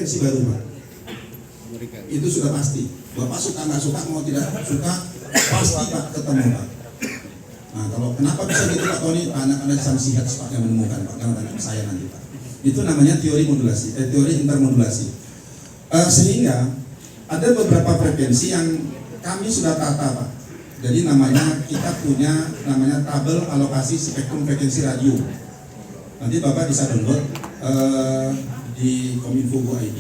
frekuensi baru Pak. Itu sudah pasti. Bapak suka nggak suka, mau tidak suka, pasti Pak ketemu Pak. Nah kalau kenapa bisa gitu Pak Tony? Anak-anak Samsi Hats Pak yang menemukan Pak, jangan tanya saya nanti Pak. Itu namanya teori modulasi, teori intermodulasi. Sehingga ada beberapa frekuensi yang kami sudah tata Pak. Jadi namanya kita punya namanya tabel alokasi spektrum frekuensi radio. Nanti Bapak bisa download di Kominfo.id,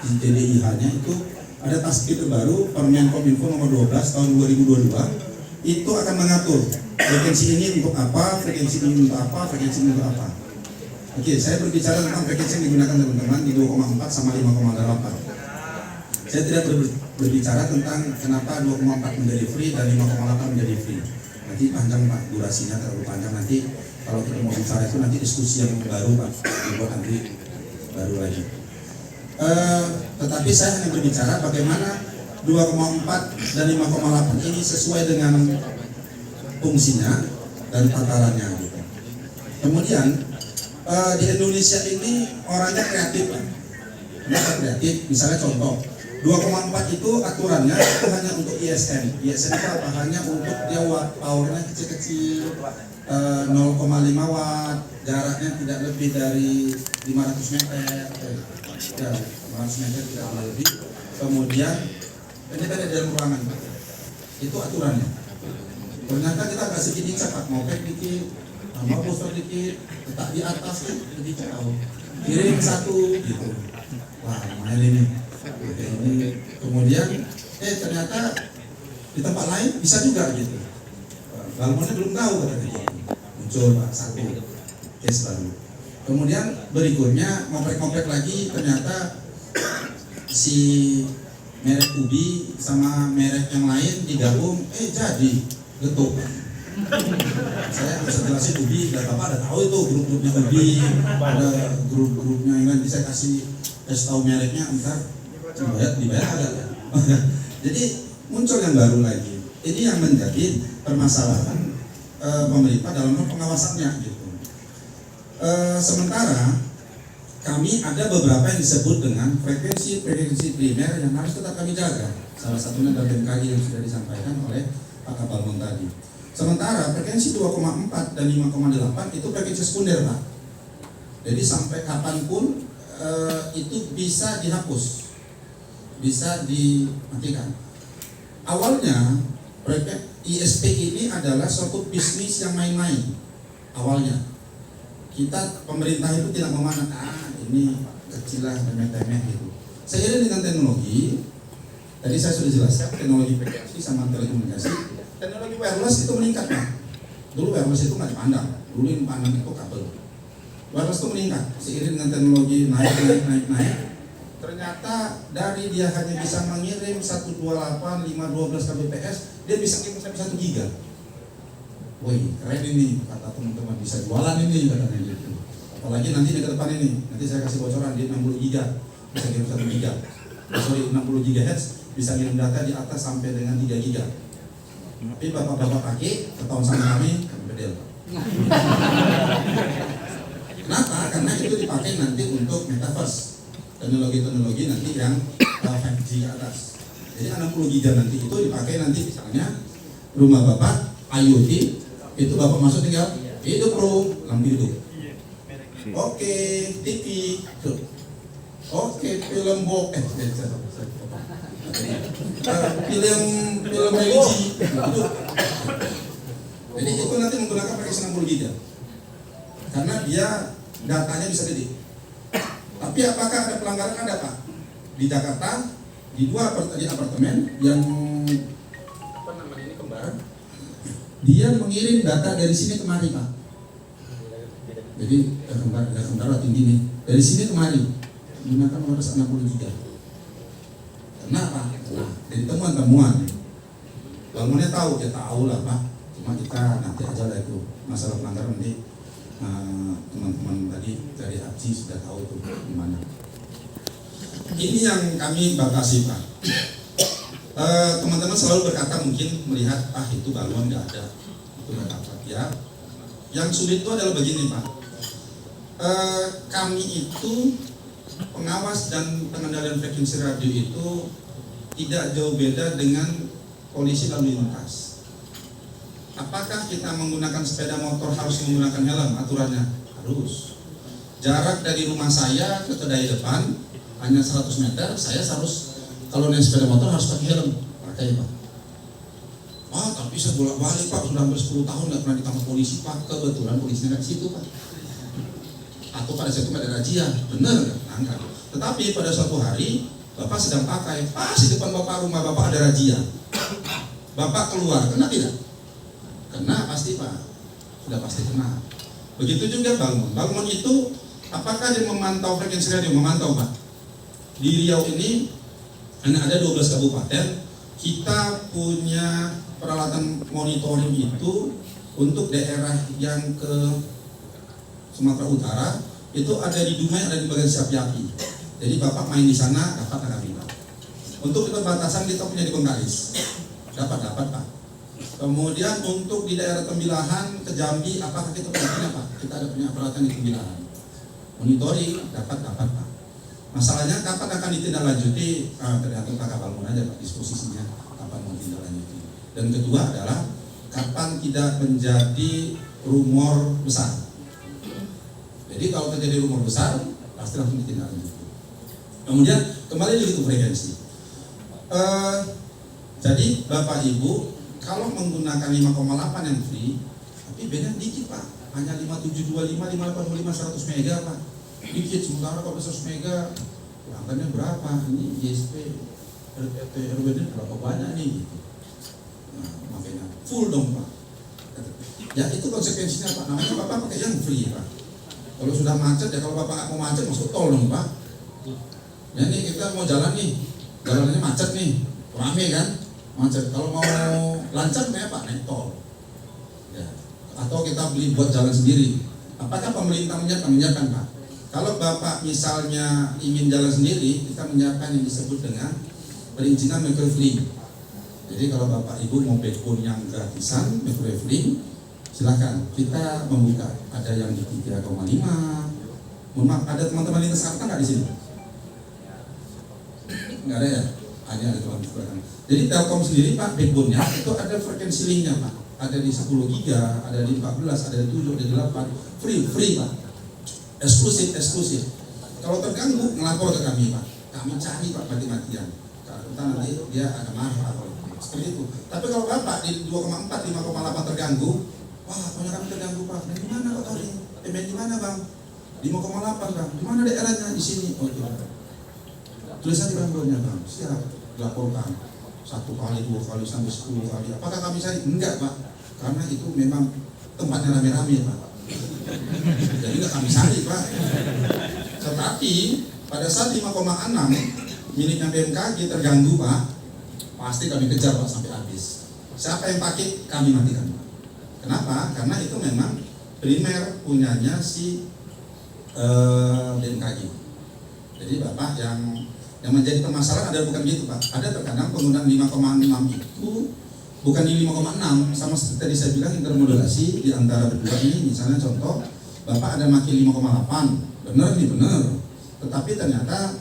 di TDIH-nya itu ada taskil baru Permen Kominfo nomor 12 tahun 2022. Itu akan mengatur frekuensi ini untuk apa, frekuensi ini untuk apa, frekuensi ini untuk apa. Oke, saya berbicara tentang frekuensi yang digunakan teman-teman di 2,4 sama 5,8. Saya tidak berbicara tentang kenapa 2,4 menjadi free dan 5,8 menjadi free. Nanti panjang Pak, durasinya terlalu panjang. Nanti kalau kita mau bicara itu nanti diskusi yang baru Pak, dibuat nanti baru lagi. Tetapi saya hanya berbicara bagaimana 2,4 dan 5,8 ini sesuai dengan fungsinya dan tatarannya gitu. Kemudian di Indonesia ini orangnya kreatif Pak. Kenapa kreatif? Misalnya contoh 2,4 itu aturannya itu hanya untuk ISM. ISM itu apa? Hanya untuk dia powernya kecil-kecil, 0,5 watt, jaraknya tidak lebih dari 500 meter, 500 meter tidak lebih. Kemudian ini ada dalam ruangan, itu aturannya. Ternyata kita agak sedikit cepat, mau pack dikit, mau booster dikit, letak di atas kan lebih jauh. Kirim satu gitu. Wah, main ini. Kemudian ternyata di tempat lain bisa juga gitu. Balmonnya belum tahu katanya. Muncul Pak satu case baru. Kemudian berikutnya ngomprek-ngomprek lagi, ternyata si merek Ubi sama merek yang lain digabung, jadi getuk. Saya bisa jelasin Ubi, dan Bapak ada tahu itu grup-grupnya Ubi, ada grup-grupnya yang nanti saya kasih tahu mereknya, entar dibayar agak. Jadi muncul yang baru lagi. Ini yang menjadi permasalahan pemerintah dalam pengawasannya gitu. Sementara kami ada beberapa yang disebut dengan frekuensi primer yang harus tetap kami jaga. Salah satunya dari BMKG yang sudah disampaikan oleh Pak Kapalmon tadi. Sementara frekuensi 2,4 dan 5,8 itu frekuensi sekunder Pak. Jadi sampai kapanpun itu bisa dihapus, bisa dimatikan. Awalnya ISP ini adalah suatu bisnis yang main-main. Awalnya kita pemerintah itu tidak memandang ini kecil lah, remeh-temeh gitu. Seiring dengan teknologi, tadi saya sudah jelaskan teknologi frekuensi sama telekomunikasi, teknologi wireless itu meningkat Pak. Dulu wireless itu nggak dipandang, dulu yang dipandang itu kabel. Wireless itu meningkat seiring dengan teknologi naik. Ternyata dari dia hanya bisa mengirim 128, 512 kbps, dia bisa ngirim sampai 1 giga. Wih, keren ini, kata teman-teman, bisa jualan ini katanya gitu. Apalagi nanti di depan ini, nanti saya kasih bocoran di 60 giga, bisa ngirim 1 giga. 60 GHz bisa ngirim data di atas sampai dengan 3 giga. Tapi bapak-bapak pakai, ketahuan sama kami bedel. Kenapa? Karena itu dipakai nanti untuk metaverse, teknologi-teknologi nanti yang 5G ke atas. Jadi 60 giga nanti itu dipakai nanti misalnya rumah bapak IoT, itu bapak masuk tinggal hidup bro, lampu hidup. Oke, TV, oke, film film religi. Jadi itu nanti menggunakan frekuensi 60 giga. Karena dia datanya bisa gede. Tapi apakah ada pelanggaran? Ada Pak. Di Jakarta di 2 apartemen yang apa namanya ini kembar, dia mengirim data dari sini kemari Pak. Jadi kembar tinggi nih. Dari sini kemari menggunakan 260 giga. Kenapa? Nah, dari temuan-temuan. Kalau mau tahu, ya tahu lah Pak. Cuma kita nanti aja lah itu masalah pelanggaran nanti teman-teman tadi dari APSI sudah tahu tuh gimana. Ini yang kami batasi Pak. Teman-teman selalu berkata mungkin melihat itu balon nggak ada, itu nggak dapat ya. Yang sulit itu adalah begini Pak. Kami itu pengawas dan pengendalian frekuensi radio itu tidak jauh beda dengan polisi lalu lintas. Apakah kita menggunakan sepeda motor harus menggunakan helm? Aturannya harus. Jarak dari rumah saya ke kedai depan hanya 100 meter, saya harus, kalau naik sepeda motor harus pakai helm. Pakai Pak. Tapi saya bolak-balik Pak, sudah hampir 10 tahun nggak pernah ditangkap polisi Pak. Kebetulan polisinya nggak di situ Pak. Atau pada saat itu nggak ada razia, benar nggak? Angkat. Tetapi pada suatu hari Bapak sedang pakai, pas di depan Bapak, rumah Bapak ada razia. Bapak keluar, kena tidak? Kena pasti Pak, sudah pasti kena. Begitu juga bangun. Bangun itu apakah dia memantau frekuensi radio? Memantau Pak. Di Riau ini ada 12 kabupaten, kita punya peralatan monitoring itu untuk daerah yang ke Sumatera Utara itu ada di Dumai, ada di bagian Siapiapi. Jadi Bapak main di sana dapat ada Pak. Untuk di perbatasan kita punya di Bengkalis, dapat Pak. Kemudian untuk di daerah Tembilahan ke Jambi, apakah kita punya Pak? Kita ada punya peralatan di Tembilahan. Monitoring dapat Pak. Masalahnya kapan akan ditindaklanjuti? Tergantung Pak Kapal aja Pak disposisinya kapan mau ditindaklanjuti. Dan kedua adalah kapan tidak menjadi rumor besar. Jadi kalau terjadi rumor besar pasti langsung ditindaklanjuti. Kemudian kembali lagi ke frekuensi. Jadi Bapak Ibu kalau menggunakan 5,8 yang free, tapi beda dikit Pak, hanya 5725, 585, 100 mega Pak, dikit. Sementara kalau 100 mega, angkanya berapa? Ini ISP, RT, RWD berapa banyak nih? Gitu. Nah, makanya full dong Pak. Ya itu konsekuensinya Pak, namanya Bapak pakai yang free Pak. Kalau sudah macet ya, kalau Bapak nggak mau macet masuk tol dong Pak. Ya ini kita mau jalan nih, jalannya macet nih, rame kan? Macet. Kalau mau lancar ya Pak naik tol. Ya. Atau kita beli buat jalan sendiri. Apakah pemerintah menyiapkan Pak? Kalau Bapak misalnya ingin jalan sendiri, kita menyiapkan yang disebut dengan perizinan microlink. Jadi kalau Bapak Ibu mau backbone yang gratisan microlink, silakan. Kita membuka. Ada yang di 3,5. Mohon maaf, ada teman-teman lintas Jakarta nggak di sini? Nggak ada ya? Ada teman-teman. Jadi Telkom sendiri Pak, backbone-nya itu ada frekuensi linknya Pak. Ada di 10 giga, ada di 14, ada di 7, ada di 8. Free Pak. Eksklusif. Kalau terganggu ngelapor ke kami Pak. Kami cari Pak mati-matian. Karena nanti dia ada marah atau seperti itu. Tapi kalau Bapak di 2,4, 5,8 terganggu, wah punya kami terganggu Pak. Di mana Pak tadi? Di mana Bang? 5,8 Bang. Di mana daerahnya? Di sini. Oh iya. Tulis aja gangguannya Bang. Siap. Laporkan 1 kali, 2 kali, sampai 10 kali. Apakah kami cari? Enggak Pak. Karena itu memang tempatnya rame-rame Pak. Jadi nggak kami cari Pak. Tetapi pada saat 5,6 miliknya BMKG terganggu Pak, pasti kami kejar Pak sampai habis. Siapa yang pakai kami matikan Pak. Kenapa? Karena itu memang primer punyanya si BMKG. Jadi Bapak yang menjadi permasalahan ada bukan gitu Pak. Ada terkadang penggunaan 5,6 itu bukan di 5,6, sama seperti tadi saya bilang intermodulasi di antara berdua ini. Misalnya contoh Bapak ada makin 5,8, benar. Tetapi ternyata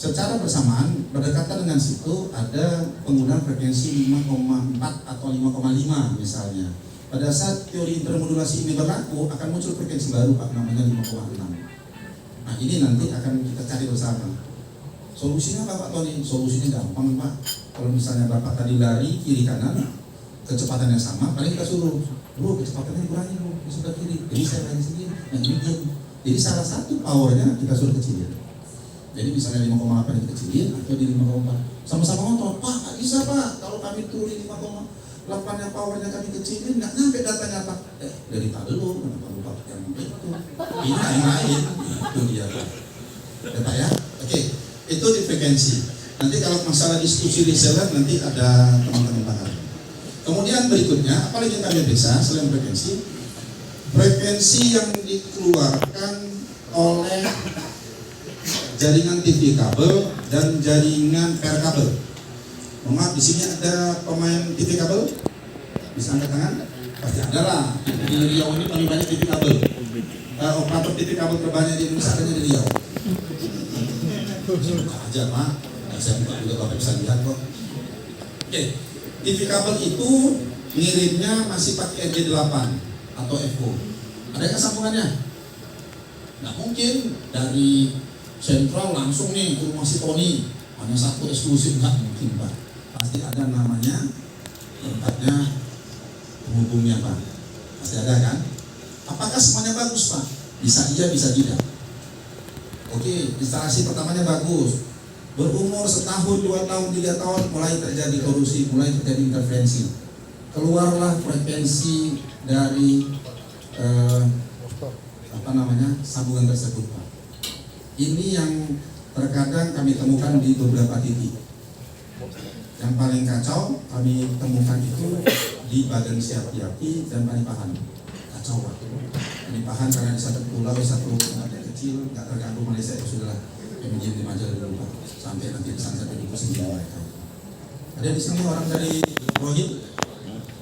secara bersamaan berdekatan dengan situ ada penggunaan frekuensi 5,4 atau 5,5 misalnya. Pada saat teori intermodulasi ini berlaku akan muncul frekuensi baru Pak, namanya 5,6. Nah ini nanti akan kita cari bersama. Solusinya apa Pak Tony? Solusinya gampang Pak. Kalau misalnya Bapak tadi lari kiri kanan, kecepatannya sama, paling kita suruh, bro kecepatannya kurangi bro, di sebelah kiri. Jadi saya lari sendiri, yang ini diam. Jadi salah satu powernya kita suruh kecilin. Jadi misalnya 5,8 dikecilin atau di 5,4. Sama-sama ngotot, Pak nggak bisa Pak. Kalau kami turun 5,8 yang powernya kami kecilin, nggak nyampe datanya Pak. Dari tadi dulu, kenapa lupa yang itu? Ini yang lain, itu dia Pak. Ya Pak ya, oke. Itu di frekuensi. Nanti kalau masalah diskusi reseller nanti ada teman-teman pakar. Kemudian berikutnya, apalagi yang kami periksa selain frekuensi yang dikeluarkan oleh jaringan TV kabel dan jaringan per kabel. Maaf, di sini ada pemain TV kabel? Bisa angkat tangan? Pasti ada lah. Di Riau ini paling banyak TV kabel. Operator TV kabel terbanyak di Indonesia adanya di Riau. Buka aja Pak, saya buka juga Bapak bisa lihat kok. Oke, TV kabel itu ngirimnya masih pakai RJ8 atau FO. Ada nggak sambungannya? Nggak mungkin dari sentral langsung nih ke rumah si Tony, hanya satu eksklusif, nggak mungkin Pak. Pasti ada namanya tempatnya penghubungnya Pak. Pasti ada kan? Apakah semuanya bagus Pak? Bisa iya, bisa tidak. Oke, instalasi pertamanya bagus. Berumur setahun, 2 tahun, 3 tahun mulai terjadi korupsi, mulai terjadi intervensi. Keluarlah frekuensi dari sambungan tersebut Pak. Ini yang terkadang kami temukan di beberapa titik. Yang paling kacau kami temukan itu di Bagan Siapi dan Panipahan. Kacau Pak. Panipahan karena di satu pulau, satu kecil, nggak terganggu Malaysia, ya sudahlah. Yang di Majalah dulu Pak. Sampai nanti pesan sampai di sendiri mereka. Ada di sini orang dari Rohit,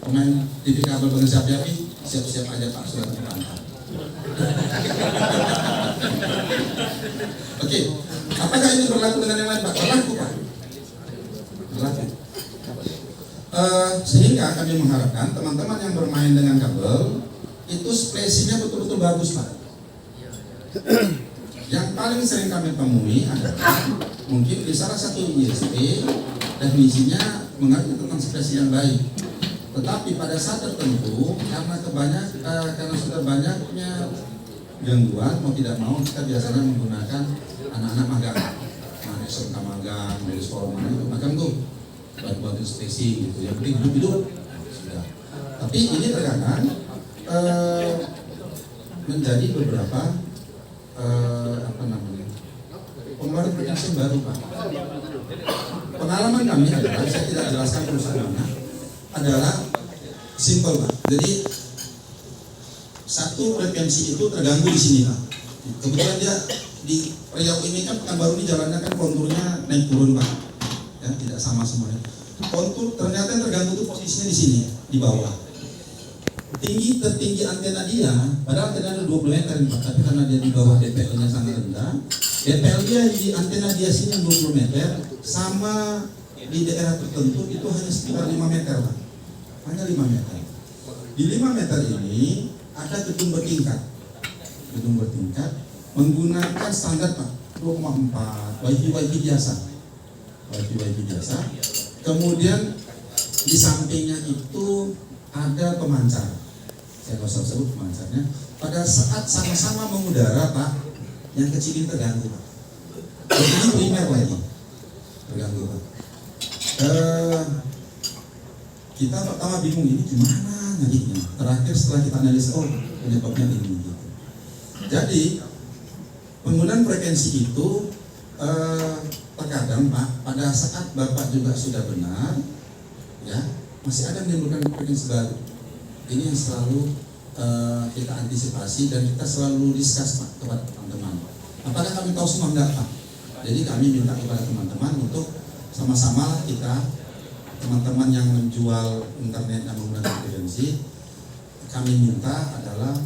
pemain TV kabel Bagan Siapi, siap-siap aja Pak, sudah terpantau. Oke, apakah ini berlaku dengan yang lain Pak? Berlaku Pak. Berlaku. Sehingga kami mengharapkan teman-teman yang bermain dengan kabel itu spesinya betul-betul bagus Pak. Yang paling sering kami temui adalah mungkin di salah satu ISP definisinya mengatur tentang spesi yang baik. Tetapi pada saat tertentu karena sudah banyaknya gangguan, mau tidak mau kita biasanya menggunakan anak-anak magang, SMK magang, dari sekolah mana itu magang tuh, bantu spesi gitu. Yang penting hidup sudah. Tapi ini terkadang menjadi beberapa pengeluaran frekuensi baru Pak. Pengalaman kami adalah, saya tidak jelaskan perusahaan mana, adalah simple Pak. Jadi satu frekuensi itu terganggu di sini Pak. Kebetulan dia di Riau ini kan Pekanbaru ini jalannya kan konturnya naik turun Pak. Ya, tidak sama semuanya. Kontur ternyata yang terganggu itu posisinya di sini, di bawah. Tertinggi antena dia, padahal antena ada 20 meter Pak, tapi karena dia di bawah DPL-nya sangat rendah, DPL dia di antena dia sini 20 meter, sama di daerah tertentu itu hanya sekitar 5 meter Pak. Hanya 5 meter. Di 5 meter ini ada gedung bertingkat. Gedung bertingkat menggunakan standar Pak 2,4 WiFi biasa. WiFi biasa. Kemudian di sampingnya itu ada pemancar. Saya nggak usah sebut pemancarnya. Pada saat sama-sama mengudara Pak, yang kecil ini terganggu Pak. Ini primer lagi terganggu Pak. Kita pertama bingung ini gimana nantinya. Terakhir setelah kita analis, oh penyebabnya ini gitu. Jadi penggunaan frekuensi itu terkadang Pak, pada saat Bapak juga sudah benar, ya masih ada menimbulkan frekuensi baru. Ini yang selalu kita antisipasi dan kita selalu discuss Pak kepada teman-teman. Apakah kami tahu semua? Enggak Pak. Jadi kami minta kepada teman-teman untuk sama-sama kita, teman-teman yang menjual internet yang menggunakan frekuensi, kami minta adalah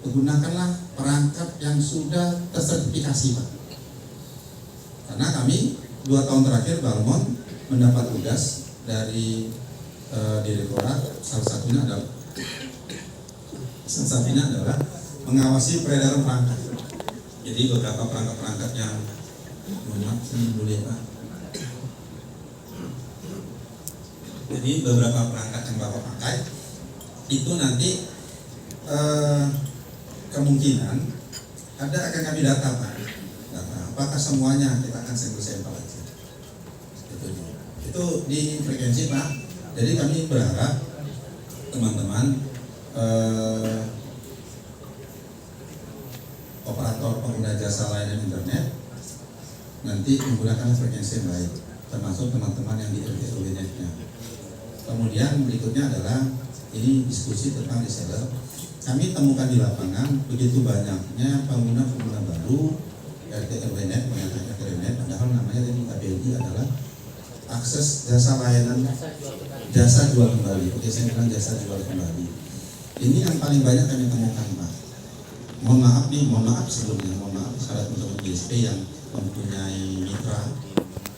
gunakanlah perangkat yang sudah tersertifikasi Pak. Karena kami 2 tahun terakhir Balmon mendapat tugas dari direktorat, salah satunya adalah mengawasi peredaran perangkat. Jadi beberapa perangkat-perangkat yang sini dulu ya Pak. Jadi beberapa perangkat yang Bapak pakai itu nanti kemungkinan akan kami data Pak. Data. Apakah semuanya kita akan sampel aja. Itu di frekuensi Pak. Jadi kami berharap teman-teman operator pengguna jasa layanan internet nanti menggunakan frekuensi yang baik, termasuk teman-teman yang di LTE-nya. Kemudian berikutnya adalah ini diskusi tentang reseller. Kami temukan di lapangan begitu banyaknya pengguna baru LTE-net, padahal namanya dari KBLI adalah akses jasa layanan, jasa jual kembali. Oke, saya bilang jasa jual kembali. Ini yang paling banyak kami temukan Pak. Mohon maaf sebelumnya, mohon maaf syarat untuk ISP yang mempunyai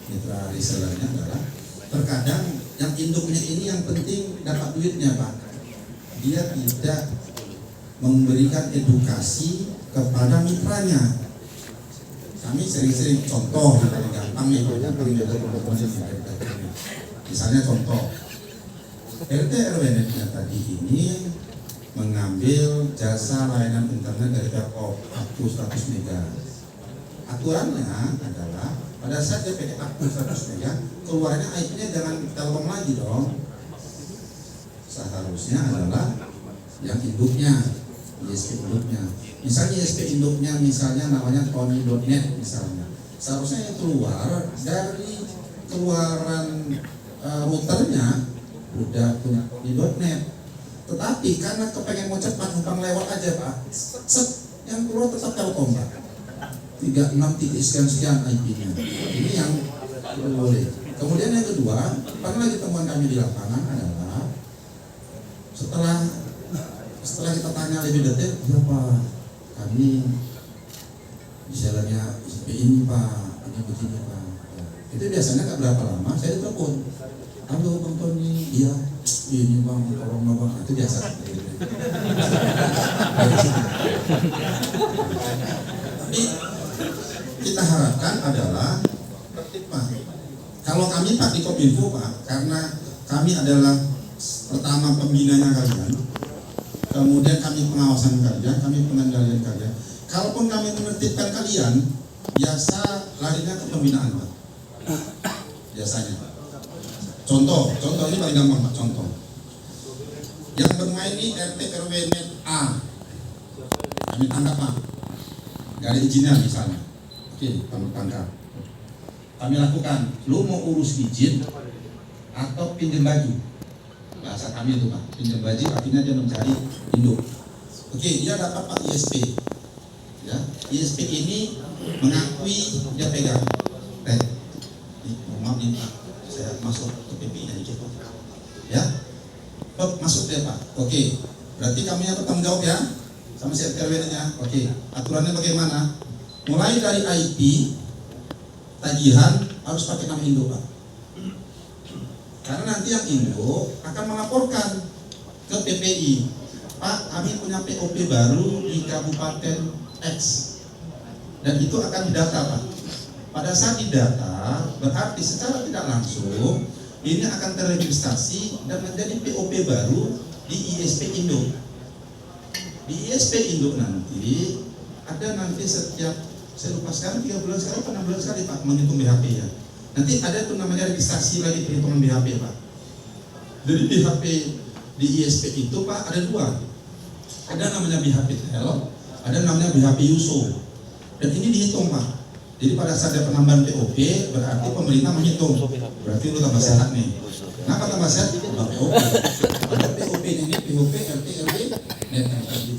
mitra resellernya adalah terkadang yang induknya ini yang penting dapat duitnya Pak. Dia tidak memberikan edukasi kepada mitranya. Kami sering-sering contoh yang paling gampang misalnya contoh RT RW-nya tadi ini mengambil jasa layanan internet dari Telkom aktif 100 mega. Aturannya adalah pada saat dia pakai aktif 100 mega, keluarnya IP-nya jangan Telkom lagi dong. Seharusnya adalah yang induknya, ISP induknya. Misalnya ISP induknya misalnya namanya Tony.net misalnya. Seharusnya yang keluar dari keluaran routernya udah punya Tony.net. Tetapi karena kepengen mau cepat numpang lewat aja Pak, yang keluar tetap Telkom Pak. 36 titik sekian IP-nya. Ini yang tidak boleh. Kemudian yang kedua, pernah lagi temuan kami di lapangan adalah setelah kita tanya lebih detail, ya Pak, kami misalnya ISP ini Pak, ini begini Pak. Itu biasanya nggak berapa lama, saya ditelepon. Halo Bang Tony, iya, ini Bang, tolong Bang, itu biasa. Tapi kita harapkan adalah tertib Pak. Kalau kami Pak di Kominfo Pak, karena kami adalah pertama pembinanya kalian, kemudian kami pengawasan kalian, kami pengendalian kalian. Kalaupun kami menertibkan kalian, biasa larinya ke pembinaan Pak. Biasanya Pak. Contoh ini paling gampang Pak, contoh. Yang bermain di RT RW net A, kami tangkap Pak. Gak ada izinnya misalnya. Oke, kami tangkap. Kami lakukan, lu mau urus izin atau pinjam baju? Bahasa kami itu Pak, pinjam baju artinya dia mencari induk. Oke, dia dapat Pak ISP. Ya, ISP ini mengakui dia pegang. Maaf nih Pak, saya masuk ke PPI dikit. Ya, masuk deh Pak. Oke, berarti kami yang bertanggung jawab ya, sama si RW-nya. Oke, aturannya bagaimana? Mulai dari IP, tagihan harus pakai nama induk Pak. Karena nanti yang induk akan melaporkan ke PPI, Pak, kami punya POP baru di Kabupaten X, dan itu akan didata Pak. Pada saat didata, berarti secara tidak langsung ini akan terregistrasi dan menjadi POP baru di ISP induk. Di ISP induk nanti ada nanti setiap, saya lupa sekarang 3 bulan sekali atau 6 bulan sekali Pak menghitung BHP ya. Nanti ada tuh namanya registrasi lagi perhitungan BHP Pak. Jadi BHP di ISP itu Pak ada 2. Ada namanya BHP tel, ada namanya BHP USO. Dan ini dihitung Pak. Jadi pada saat ada penambahan POP berarti pemerintah menghitung. Berarti lu tambah sehat nih. Kenapa tambah sehat? Tambah POP. Ada POP ini POP RT RW net.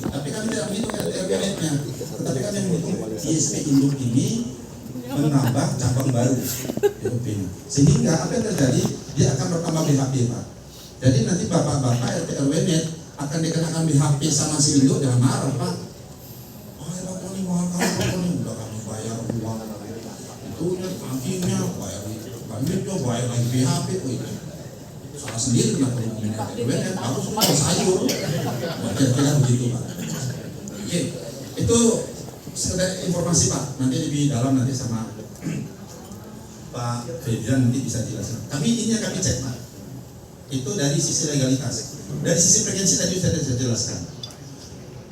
Tapi kami tidak menghitung RT RW netnya. Tetapi kami menghitung ISP induk ini menambah cabang baru POP-nya. Sehingga apa yang terjadi? Dia akan bertambah BHP Pak. Jadi nanti bapak-bapak RT RW net akan dikenakan BHP sama si induk, jangan marah Pak. Oh ya Pak ini mahal kali, udah kami bayar uang itu net bankingnya, bayar itu bayar lagi BHP, oh itu salah sendiri kenapa lu ngomongin RT RW net, harus jual sayur. Kira-kira begitu Pak. Oke, itu sekedar informasi Pak, nanti lebih dalam nanti sama Pak Febrian nanti bisa jelaskan. Kami ini yang kami cek Pak, itu dari sisi legalitas. Dari sisi frekuensi tadi saya sudah jelaskan.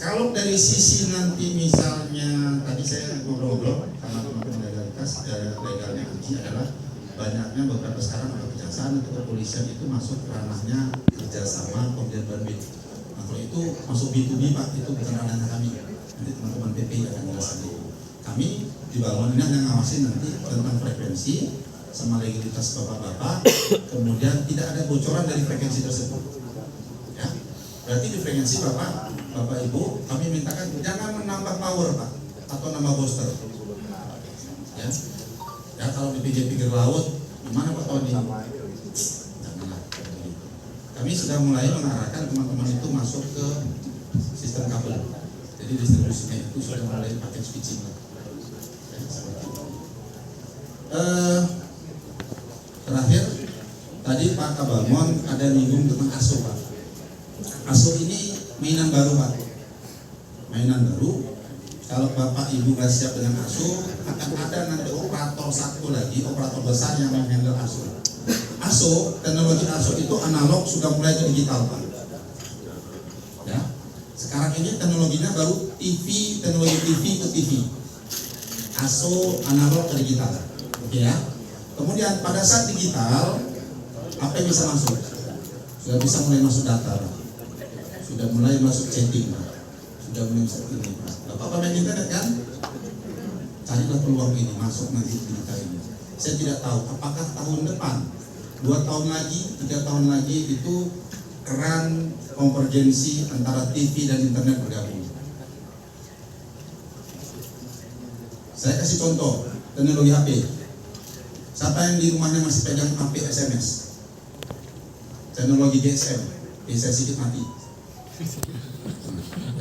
Kalau dari sisi nanti misalnya tadi saya ngobrol-ngobrol sama teman-teman legalitas, legalnya kunci adalah banyaknya beberapa sekarang ada kejaksaan atau kepolisian itu masuk ranahnya kerjasama pembelian bandwidth. Nah kalau itu masuk B2B Pak, itu bukan ranahnya kami. Nanti teman-teman PPI akan jelaskan itu. Kami di bawah ini hanya ngawasin nanti tentang frekuensi sama legalitas bapak-bapak, kemudian tidak ada bocoran dari frekuensi tersebut. Ya, berarti di frekuensi bapak ibu kami mintakan jangan menambah power Pak atau nambah booster. Ya kalau di pinggir laut gimana Pak Tony? Janganlah. Kami sudah mulai mengarahkan teman-teman itu masuk ke sistem kabel. Jadi distribusinya itu sudah mulai pakai switching. Ya, seperti itu. Terakhir, tadi Pak Kabalmon ada nyinggung tentang ASO, Pak. ASO ini mainan baru, Pak. Mainan baru. Kalau Bapak Ibu nggak siap dengan ASO, akan ada nanti operator satu lagi, operator besar yang menghandle ASO. ASO, teknologi ASO itu analog sudah mulai ke digital, Pak. Ya. Sekarang ini teknologinya baru TV, teknologi TV ke TV. ASO analog ke digital. Oke ya. Kemudian pada saat digital, apa yang bisa masuk? Sudah bisa mulai masuk data, Pak. Sudah mulai masuk chatting, Pak. Sudah mulai masuk ini, Pak. Bapak main internet kan? Carilah peluang ini, masuk nanti berita ini. Saya tidak tahu apakah tahun depan, 2 tahun lagi, 3 tahun lagi itu keran konvergensi antara TV dan internet bergabung. Saya kasih contoh teknologi HP. Siapa yang di rumahnya masih pegang HP SMS? Teknologi GSM, bisa sedikit mati.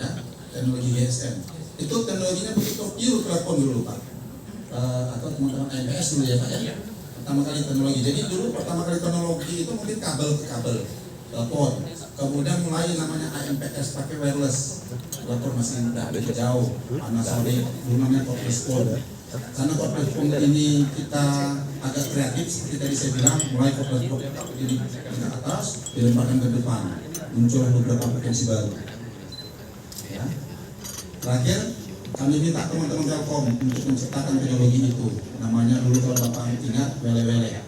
Ya, teknologi GSM. Itu teknologinya begitu pure telepon dulu, Pak. Atau teman-teman MPS dulu ya, Pak ya. Pertama kali teknologi. Jadi dulu pertama kali teknologi itu mungkin kabel ke kabel, telepon. Kemudian mulai namanya AMPS pakai wireless. Telepon masih mudah, jauh. Panasonic, dulu namanya cordless phone. Karena cordless phone ini kita agak kreatif, seperti tadi saya bilang, mulai cordless phone ini ke atas, dilemparkan ke depan, muncul beberapa frekuensi baru. Ya. Terakhir, kami minta teman-teman Telkom untuk menciptakan teknologi itu. Namanya dulu kalau Bapak ingat WLL,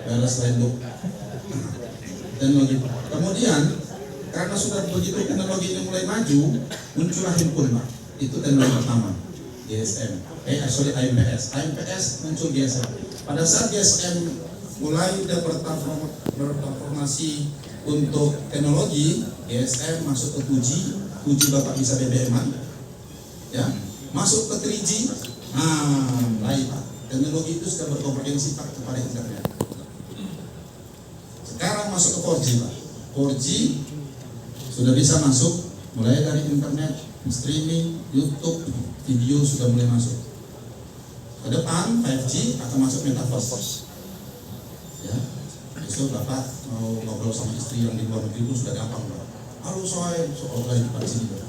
wireless line loop. Teknologi. Kemudian, karena sudah begitu teknologi ini mulai maju, muncullah handphone, Pak. Itu teknologi pertama. GSM, AMPS muncul GSM. Pada saat GSM mulai bertransformasi untuk teknologi, GSM masuk ke 2G Bapak bisa BBM-an, ya, masuk ke 3G, baik Pak, teknologi itu sudah berkonvergensi Pak kepada internet. Sekarang masuk ke 4G, Pak. 4G sudah bisa masuk mulai dari internet, streaming, YouTube, video sudah mulai masuk. Ke depan 5G akan masuk metaverse. Ya, besok Bapak mau ngobrol sama istri yang di luar negeri itu sudah gampang, Pak. Halo saya, soal lagi di sini, Pak.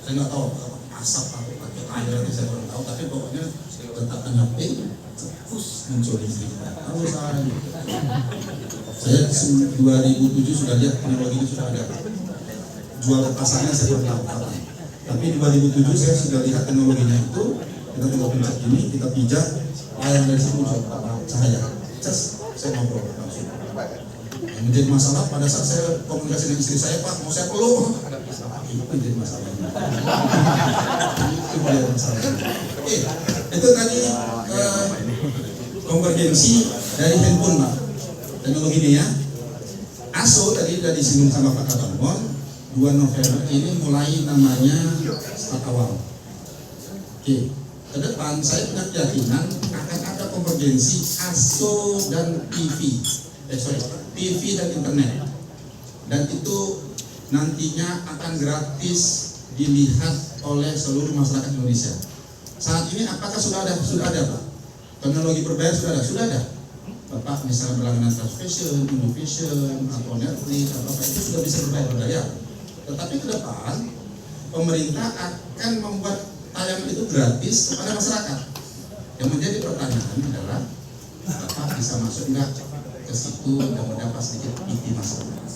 Saya nggak tahu asap atau pakai air nanti saya kurang tahu, tapi pokoknya letakkan HP, terus muncul di sini. Halo saya 2007 sudah lihat teknologi itu sudah ada. Jual pasarnya saya belum tahu kapan. Tapi di 2007 saya sudah lihat teknologinya itu. Kita tinggal pencet ini, kita pijak, layar dari sini muncul cahaya. Saya ngobrol langsung. Yang menjadi masalah pada saat saya komunikasi dengan istri saya, Pak, mau saya peluk. Itu menjadi masalah. Itu menjadi masalah. Oke, itu tadi konvergensi dari handphone, Pak. Teknologi ini ya. ASO tadi sudah disinggung sama Pak Kabalmon. 2 November ini mulai namanya start awal. Oke, ke depan saya punya keyakinan akan ada konvergensi ASO dan TV dan internet. Dan itu nantinya akan gratis dilihat oleh seluruh masyarakat Indonesia. Saat ini apakah sudah ada? Sudah ada, Pak. Teknologi berbayar sudah ada? Sudah ada. Bapak misalnya berlangganan Transvision, Indovision, atau Netflix, atau apa itu sudah bisa berbayar. Tetapi ke depan pemerintah akan membuat tayangan itu gratis kepada masyarakat. Yang menjadi pertanyaan adalah Bapak bisa masuk enggak ke situ dan mendapat sedikit IT masyarakat.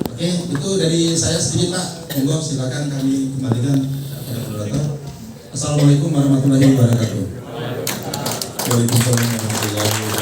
Oke, itu dari saya sedikit, Pak. Monggo silakan kami kembalikan kepada moderator. Assalamualaikum warahmatullahi wabarakatuh. Waalaikumsalam warahmatullahi wabarakatuh.